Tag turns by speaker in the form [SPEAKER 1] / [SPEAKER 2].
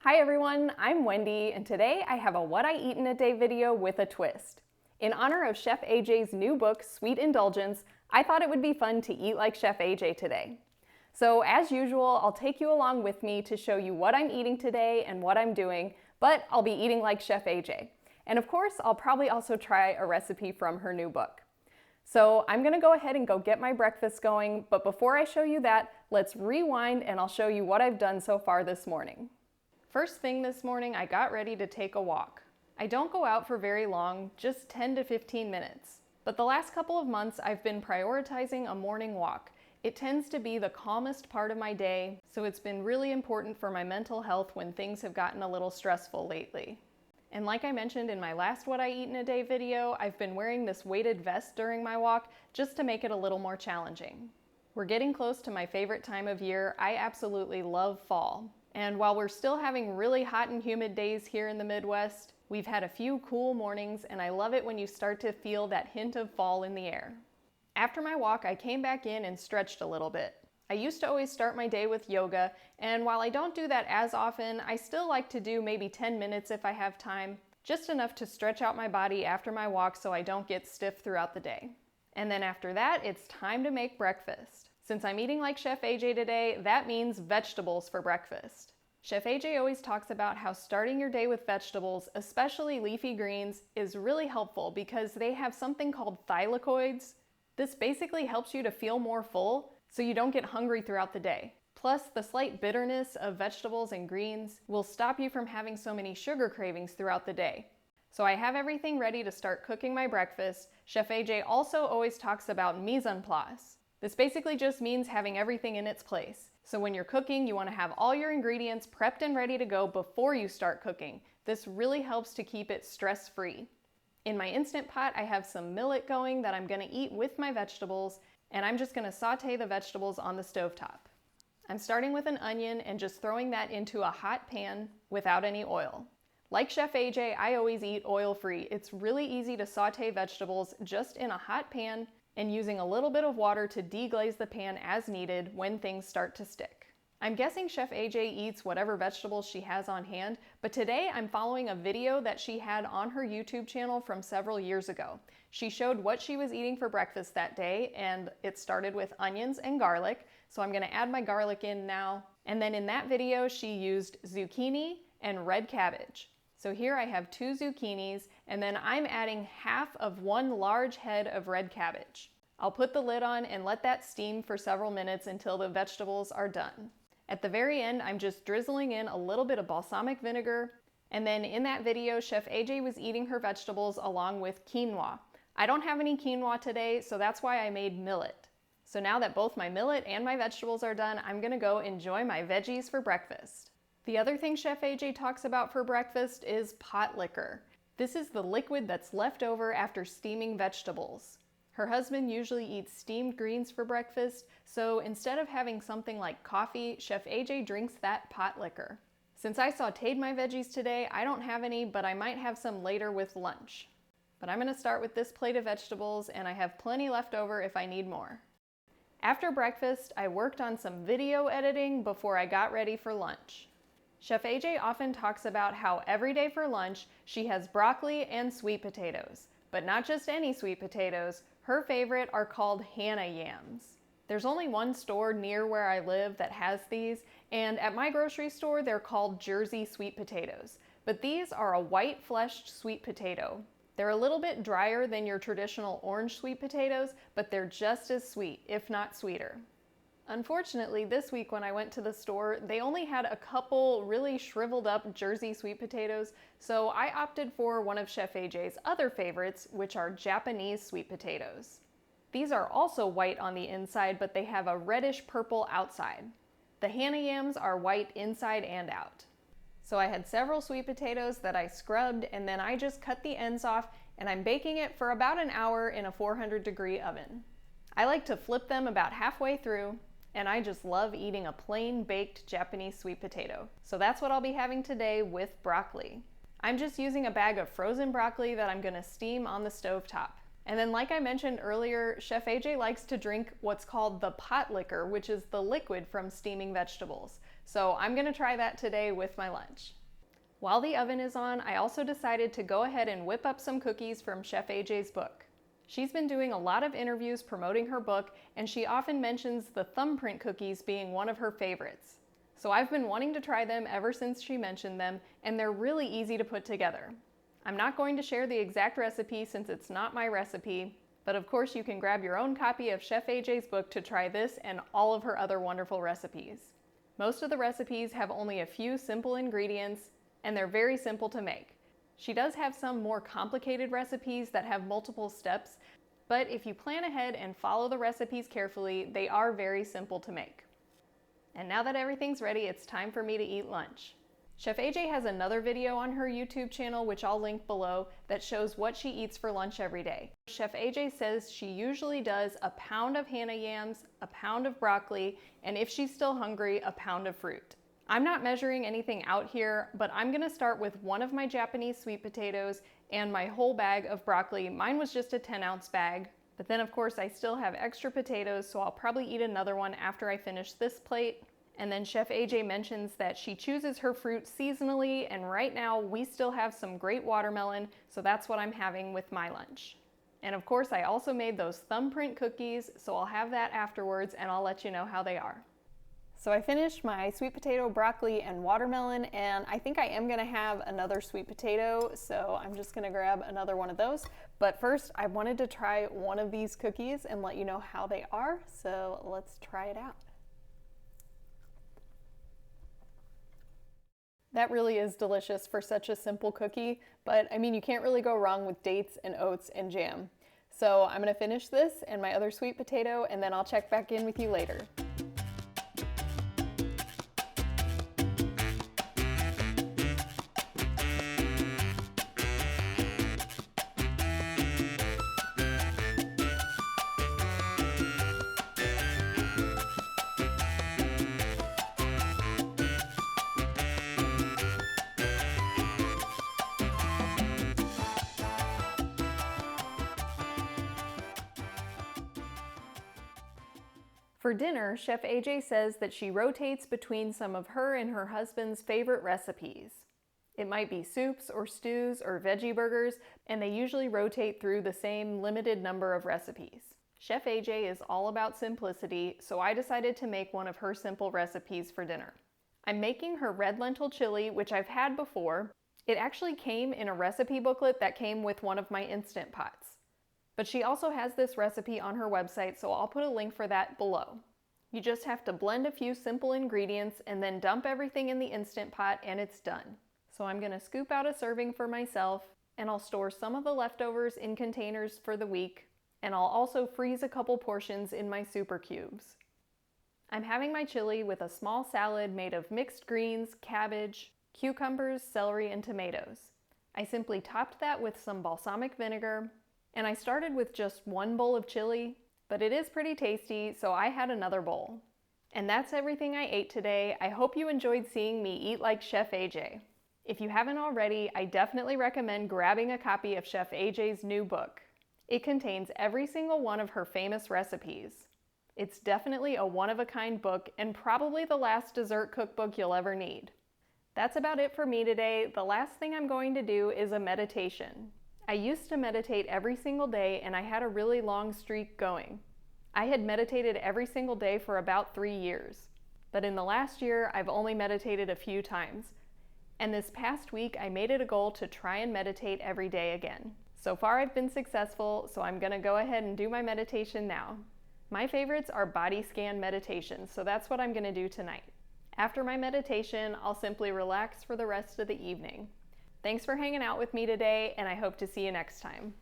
[SPEAKER 1] Hi everyone, I'm Wendy, and today I have a What I Eat in a Day video with a twist. In honor of Chef AJ's new book, Sweet Indulgence, I thought it would be fun to eat like Chef AJ today. So as usual, I'll take you along with me to show you what I'm eating today and what I'm doing, but I'll be eating like Chef AJ. And of course, I'll probably also try a recipe from her new book. So I'm gonna go ahead and go get my breakfast going, but before I show you that, let's rewind and I'll show you what I've done so far this morning. First thing this morning, I got ready to take a walk. I don't go out for very long, just 10 to 15 minutes. But the last couple of months, I've been prioritizing a morning walk. It tends to be the calmest part of my day, so it's been really important for my mental health when things have gotten a little stressful lately. And like I mentioned in my last What I Eat in a Day video, I've been wearing this weighted vest during my walk just to make it a little more challenging. We're getting close to my favorite time of year. I absolutely love fall. And while we're still having really hot and humid days here in the Midwest, we've had a few cool mornings, and I love it when you start to feel that hint of fall in the air. After my walk, I came back in and stretched a little bit. I used to always start my day with yoga, and while I don't do that as often, I still like to do maybe 10 minutes if I have time, just enough to stretch out my body after my walk so I don't get stiff throughout the day. And then after that, it's time to make breakfast. Since I'm eating like Chef AJ today, that means vegetables for breakfast. Chef AJ always talks about how starting your day with vegetables, especially leafy greens, is really helpful because they have something called thylakoids. This basically helps you to feel more full so you don't get hungry throughout the day. Plus, the slight bitterness of vegetables and greens will stop you from having so many sugar cravings throughout the day. So I have everything ready to start cooking my breakfast. Chef AJ also always talks about mise en place. This basically just means having everything in its place. So when you're cooking, you want to have all your ingredients prepped and ready to go before you start cooking. This really helps to keep it stress-free. In my Instant Pot, I have some millet going that I'm going to eat with my vegetables, and I'm just going to saute the vegetables on the stovetop. I'm starting with an onion and just throwing that into a hot pan without any oil. Like Chef AJ, I always eat oil-free. It's really easy to saute vegetables just in a hot pan and using a little bit of water to deglaze the pan as needed when things start to stick. I'm guessing Chef AJ eats whatever vegetables she has on hand, but today I'm following a video that she had on her YouTube channel from several years ago. She showed what she was eating for breakfast that day, and it started with onions and garlic, so I'm gonna add my garlic in now. And then in that video, she used zucchini and red cabbage. So here I have 2 zucchinis, and then I'm adding half of 1 large head of red cabbage. I'll put the lid on and let that steam for several minutes until the vegetables are done. At the very end, I'm just drizzling in a little bit of balsamic vinegar, and then in that video, Chef AJ was eating her vegetables along with quinoa. I don't have any quinoa today, so that's why I made millet. So now that both my millet and my vegetables are done, I'm gonna go enjoy my veggies for breakfast. The other thing Chef AJ talks about for breakfast is pot liquor. This is the liquid that's left over after steaming vegetables. Her husband usually eats steamed greens for breakfast, so instead of having something like coffee, Chef AJ drinks that pot liquor. Since I sauteed my veggies today, I don't have any, but I might have some later with lunch. But I'm gonna start with this plate of vegetables, and I have plenty left over if I need more. After breakfast, I worked on some video editing before I got ready for lunch. Chef AJ often talks about how every day for lunch she has broccoli and sweet potatoes, but not just any sweet potatoes. Her favorite are called Hannah yams. There's only one store near where I live that has these, and at my grocery store they're called Jersey sweet potatoes. But these are a white fleshed sweet potato. They're a little bit drier than your traditional orange sweet potatoes, but they're just as sweet, if not sweeter. Unfortunately, this week when I went to the store, they only had a couple really shriveled up Jersey sweet potatoes, so I opted for one of Chef AJ's other favorites, which are Japanese sweet potatoes. These are also white on the inside, but they have a reddish purple outside. The Hannah yams are white inside and out. So I had several sweet potatoes that I scrubbed, and then I just cut the ends off, and I'm baking it for about an hour in a 400-degree oven. I like to flip them about halfway through, and I just love eating a plain baked Japanese sweet potato. So that's what I'll be having today with broccoli. I'm just using a bag of frozen broccoli that I'm gonna steam on the stovetop. And then like I mentioned earlier, Chef AJ likes to drink what's called the pot liquor, which is the liquid from steaming vegetables. So I'm gonna try that today with my lunch. While the oven is on, I also decided to go ahead and whip up some cookies from Chef AJ's book. She's been doing a lot of interviews promoting her book, and she often mentions the thumbprint cookies being one of her favorites. So I've been wanting to try them ever since she mentioned them, and they're really easy to put together. I'm not going to share the exact recipe since it's not my recipe, but of course you can grab your own copy of Chef AJ's book to try this and all of her other wonderful recipes. Most of the recipes have only a few simple ingredients, and they're very simple to make. She does have some more complicated recipes that have multiple steps, but if you plan ahead and follow the recipes carefully, they are very simple to make. And now that everything's ready, it's time for me to eat lunch. Chef AJ has another video on her YouTube channel, which I'll link below, that shows what she eats for lunch every day. Chef AJ says she usually does a pound of Hana yams, a pound of broccoli, and if she's still hungry, a pound of fruit. I'm not measuring anything out here, but I'm gonna start with one of my Japanese sweet potatoes and my whole bag of broccoli. Mine was just a 10-ounce bag, but then of course I still have extra potatoes, so I'll probably eat another one after I finish this plate. And then Chef AJ mentions that she chooses her fruit seasonally, and right now we still have some great watermelon, so that's what I'm having with my lunch. And of course I also made those thumbprint cookies, so I'll have that afterwards and I'll let you know how they are. So I finished my sweet potato, broccoli, and watermelon, and I think I am gonna have another sweet potato, so I'm just gonna grab another one of those. But first, I wanted to try one of these cookies and let you know how they are, so let's try it out. That really is delicious for such a simple cookie, but I mean, you can't really go wrong with dates and oats and jam. So I'm gonna finish this and my other sweet potato, and then I'll check back in with you later. For dinner, Chef AJ says that she rotates between some of her and her husband's favorite recipes. It might be soups or stews or veggie burgers, and they usually rotate through the same limited number of recipes. Chef AJ is all about simplicity, so I decided to make one of her simple recipes for dinner. I'm making her red lentil chili, which I've had before. It actually came in a recipe booklet that came with one of my Instant Pots. But she also has this recipe on her website, so I'll put a link for that below. You just have to blend a few simple ingredients and then dump everything in the Instant Pot and it's done. So I'm gonna scoop out a serving for myself, and I'll store some of the leftovers in containers for the week, and I'll also freeze a couple portions in my super cubes. I'm having my chili with a small salad made of mixed greens, cabbage, cucumbers, celery, and tomatoes. I simply topped that with some balsamic vinegar, and I started with just one bowl of chili, but it is pretty tasty, so I had another bowl. And that's everything I ate today. I hope you enjoyed seeing me eat like Chef AJ. If you haven't already, I definitely recommend grabbing a copy of Chef AJ's new book. It contains every single one of her famous recipes. It's definitely a one-of-a-kind book and probably the last dessert cookbook you'll ever need. That's about it for me today. The last thing I'm going to do is a meditation. I used to meditate every single day, and I had a really long streak going. I had meditated every single day for about 3 years. But in the last year, I've only meditated a few times. And this past week, I made it a goal to try and meditate every day again. So far, I've been successful, so I'm gonna go ahead and do my meditation now. My favorites are body scan meditations, so that's what I'm gonna do tonight. After my meditation, I'll simply relax for the rest of the evening. Thanks for hanging out with me today, and I hope to see you next time.